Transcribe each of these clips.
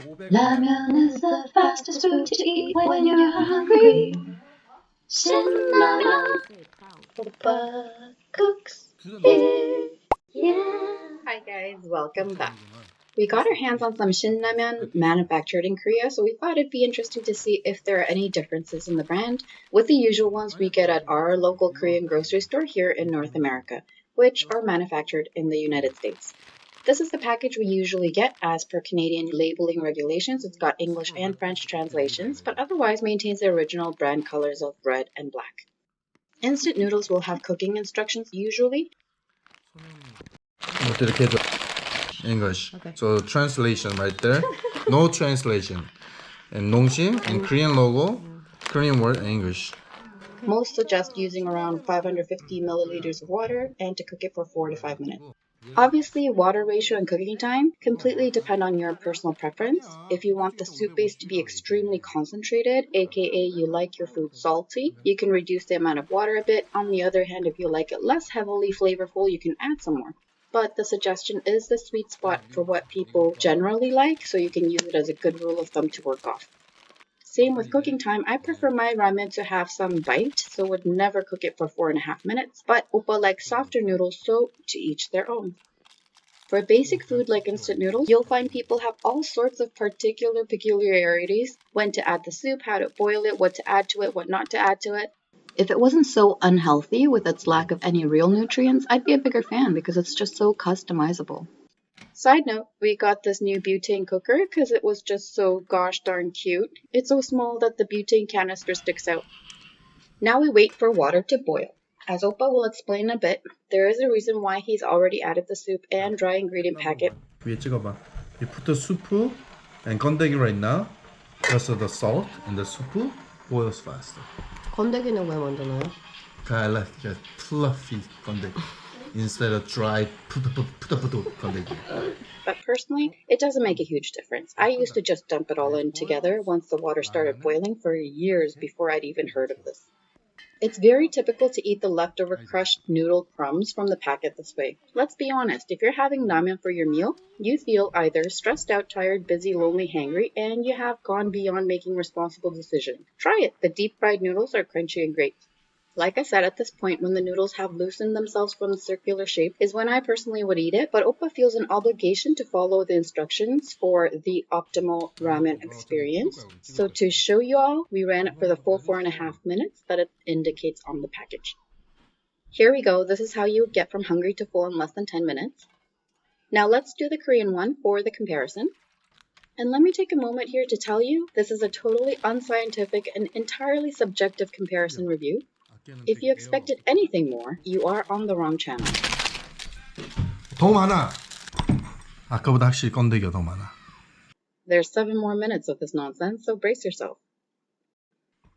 Ramyun is the fastest food to eat when you're hungry. Shin Ramyun, Oppa cooks here. Yeah. Hi guys, welcome back. We got our hands on some Shin Ramyun manufactured in Korea, so we thought it'd be interesting to see if there are any differences in the brand with the usual ones we get at our local Korean grocery store here in North America, which are manufactured in the United States. This is the package we usually get as per Canadian labeling regulations. It's got English and French translations, but otherwise maintains the original brand colors of red and black. Instant noodles will have cooking instructions usually. 이렇게 해줘. English. Okay. So translation right there. No translation. And 농심 and Korean logo, Korean word, and English. Most suggest using around 550 milliliters of water and to cook it for 4 to 5 minutes. Obviously, water ratio and cooking time completely depend on your personal preference. If you want the soup base to be extremely concentrated, aka you like your food salty, you can reduce the amount of water a bit. On the other hand, if you like it less heavily flavorful, you can add some more. But the suggestion is the sweet spot for what people generally like, so you can use it as a good rule of thumb to work off. Same with cooking time. I prefer my ramen to have some bite, so would never cook it for 4.5 minutes, but oppa likes softer noodles, so to each their own. For basic food like instant noodles, you'll find people have all sorts of peculiarities, when to add the soup, how to boil it, what to add to it, what not to add to it. If it wasn't so unhealthy with its lack of any real nutrients, I'd be a bigger fan because it's just so customizable. Side note, we got this new butane cooker because it was just so gosh darn cute. It's so small that the butane canister sticks out. Now we wait for water to boil. As Oppa will explain in a bit, there is a reason why he's already added the soup and dry ingredient packet. 위에 찍어봐. You put the soup and 건더기 right now. Just the salt and the soup boils faster. 건더기는 왜 먼저 넣어요? I like that fluffy 건더기 instead of dry 푸드푸드 건더기. But personally, it doesn't make a huge difference. I used to just dump it all in together once the water started boiling for years before I'd even heard of this. It's very typical to eat the leftover crushed noodle crumbs from the packet this way. Let's be honest, if you're having ramen for your meal, you feel either stressed out, tired, busy, lonely, hangry, and you have gone beyond making responsible decisions. Try it. The deep fried noodles are crunchy and great. Like I said, at this point, when the noodles have loosened themselves from the circular shape is when I personally would eat it, but Oppa feels an obligation to follow the instructions for the optimal ramen experience. So to show you all, we ran it for the full 4.5 minutes that it indicates on the package. Here we go. This is how you would get from hungry to full in less than 10 minutes. Now let's do the Korean one for the comparison. And let me take a moment here to tell you, this is a totally unscientific and entirely subjective comparison review. If you expected anything more, you are on the wrong channel. 더 많아. 아까보다 확실히 건더기가 더 많아. There's 7 more minutes of this nonsense, so brace yourself.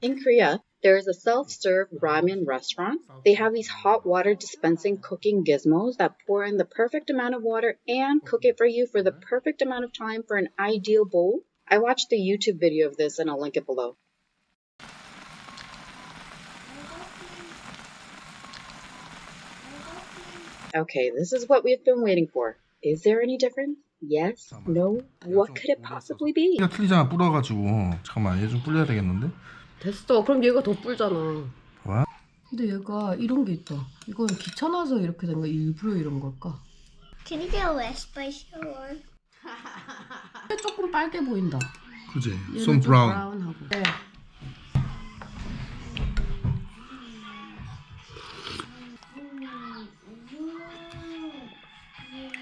In Korea, there is a self-serve ramen restaurant. They have these hot water dispensing cooking gizmos that pour in the perfect amount of water and cook it for you for the perfect amount of time for an ideal bowl. I watched the YouTube video of this and I'll link it below. Okay, this is what we've been waiting for. Is there any difference? Yes? No? What could it possibly be? 얘가 틀리잖아, 불어가지고. 잠깐만, 얘 좀 불려야 되겠는데? 됐어. 그럼 얘가 더 불잖아. 와? 근데 얘가 이런 게 있다. 이건 귀찮아서 이렇게 된 거 일부러 이런 걸까? Can you get a less spicy one? 조금 빨개 보인다. 그지? 얘는 좀 좀 브라운. 브라운하고. 네.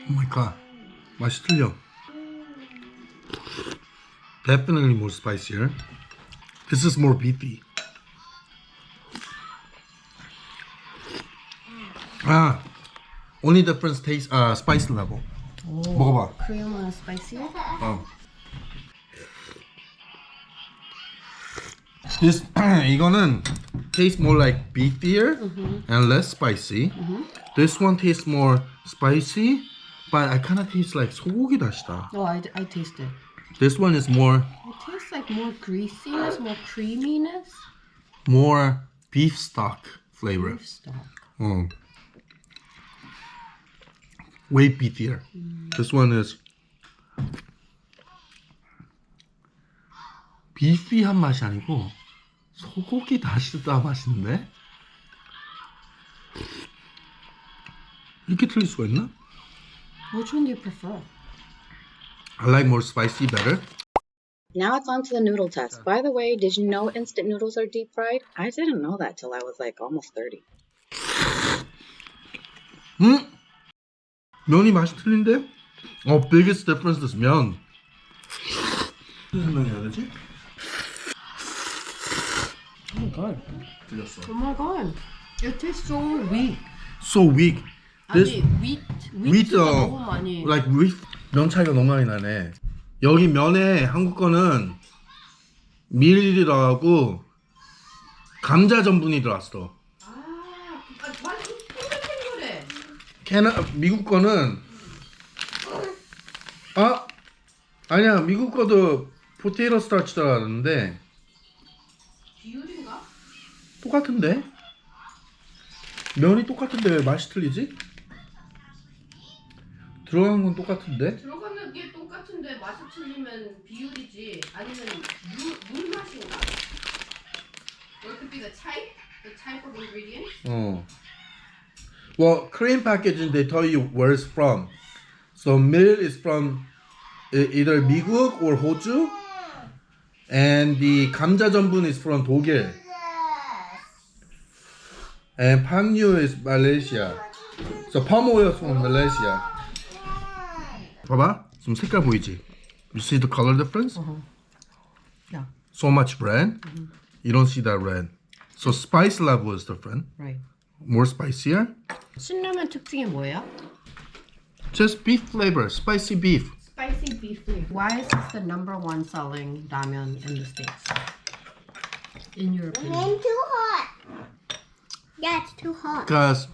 Oh my god. 맛이 틀려. Definitely more spicier. This is more beefy. Only difference taste spice level. 오, 먹어봐. Korean spicy? This 이거는 tastes more like beefier and less spicy. This one tastes more spicy, but I kind of taste like 소고기 다시다. No, I taste it. This one is more. It tastes like more greasiness, more creaminess. More beef stock flavor. Beef stock. Way beefier. This one is 비피한 맛이 아니고 소고기 다시다 맛인데? 이렇게 틀릴 수가 있나? Which one do you prefer? I like more spicy better. Now it's on to the noodle test. By the way, did you know instant noodles are deep fried? I didn't know that till I was like almost 30. 면이 맛이 틀린데? Biggest difference is 면. 무슨 설명해야 되지? Oh my god. 틀렸어. Oh my god. It tastes so weak. So weak. This 아니, wheat 너무 많이. like wheat 면 차이가 너무 많이 나네. 여기 면에 한국 거는 밀이 들어가고 감자 전분이 들어왔어. 많이 탱글탱글해. 미국 거는 아니야 미국 거도 포테이토 스타치 들어가는데 비율인가? 똑같은데? 면이 똑같은데 왜 맛이 틀리지? 들어간 건 똑같은데? 들어가는 게 똑같은데 맛이 틀리면 비율이지 아니면 물 맛인가? What could be the type of ingredient? Well, Korean packaging they tell you where it's from. So milk is from either 미국 or 호주, and the 감자 전분 is from 독일, and palm is Malaysia. So palm oil is from Malaysia. 봐봐, 좀 색깔 보이지? You see the color difference? Yeah. So much red. You don't see that red. So spice level is different. Right. More spicier. 신라면 특징이 뭐예요? Just beef flavor, spicy beef. Spicy beef flavor. Why is this the #1 selling ramen in the States? In your opinion? It's too hot. Yeah, it's too hot. Because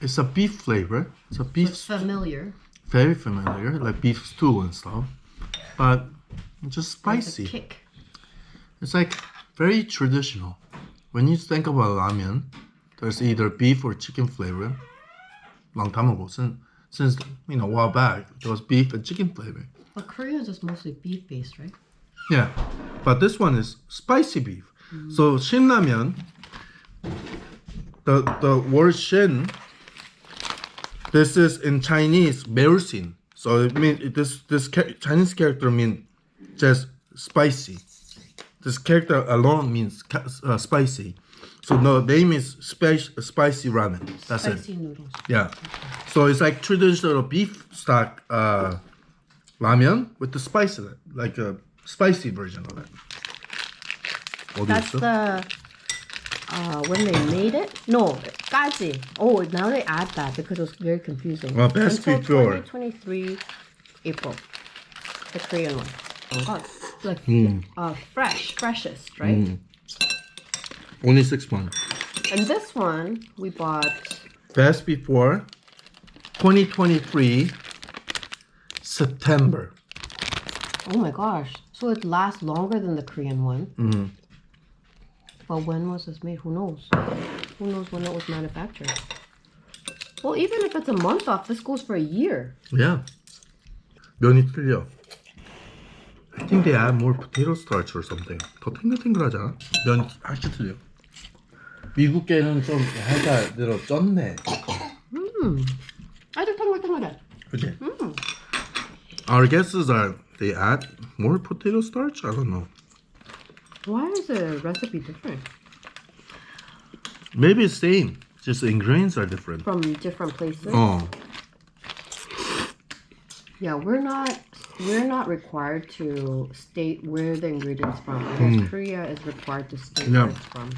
it's a beef flavor. It's a beef, It's familiar. very familiar, like beef stew and stuff. But it's just There's spicy. a kick. It's like very traditional. When you think about ramen, there's either beef or chicken flavor. Long time ago, since a while back, there was beef and chicken flavor. But Korea is just mostly beef based, right? Yeah, but this one is spicy beef. So Shin Ramyun, the word Shin, this is in Chinese 매울신. So it means this Chinese character means just spicy. This character alone means spicy. So the name is spicy ramen. That's Spicy it. noodles. Yeah. So it's like traditional beef stock ramen with the spice in it, like a spicy version of it. 어디 That's 있어? the when they made it. No, 까지. Oh, now they add that because it was very confusing. Well, best Until before. 2023 April, the Korean one. Oh God, like freshest, right? Only 6 months. And this one we bought. Best before 2023 September. Oh my gosh! So it lasts longer than the Korean one. But when was this made? Who knows? Who knows when it was manufactured? Well, even if it's a month off, this goes for a year. Yeah. 면이 틀려. I think they add more potato starch or something. 더 탱글탱글하지 않아? 면 아주 틀려. 미국 게는 좀 살짝 들어 쪘네. 아주 탱글탱글해. 그치? Our guesses are they add more potato starch? I don't know. Why is the recipe different Maybe it's same. Just the ingredients are different. from different places? Oh. Yeah, we're not required to state where the ingredients from. Because Korea is required to state Yeah. where it's from.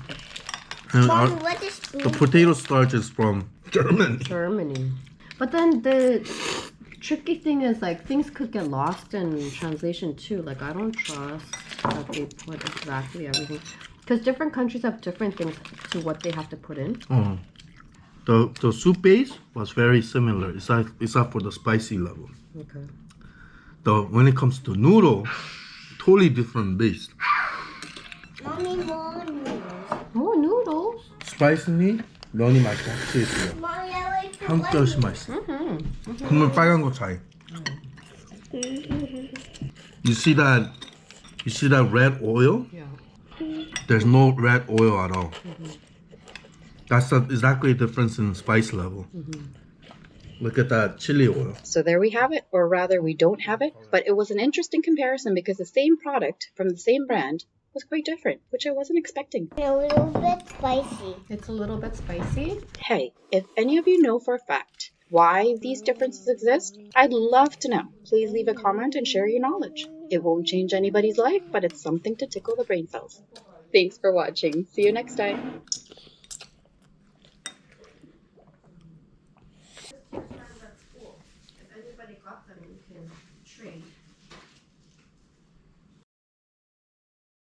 And Mommy, what is the potato starch is from Germany. Germany. But then the tricky thing is like things could get lost in translation too. Like I don't trust that they put exactly everything. Because different countries have different things to what they have to put in. Oh. The soup base was very similar, except for the spicy level. Okay. When it comes to noodle, totally different base. Mommy, more noodles. More noodles. 스파이스니 면이 맛이 확실히 있어요. Mommy, I like the 한국게 훨씬 맛있어. 국물 빨간 거 차이. You see that You see that red oil? Yeah. There's no red oil at all. That's exactly the difference in spice level. Look at that chili oil. So there we have it, or rather we don't have it, but it was an interesting comparison because the same product from the same brand was quite different, which I wasn't expecting. A little bit spicy. It's a little bit spicy. Hey, if any of you know for a fact why these differences exist, I'd love to know. Please leave a comment and share your knowledge. It won't change anybody's life, but it's something to tickle the brain cells. Thanks for watching. See you next time. If anybody got them, you can trade.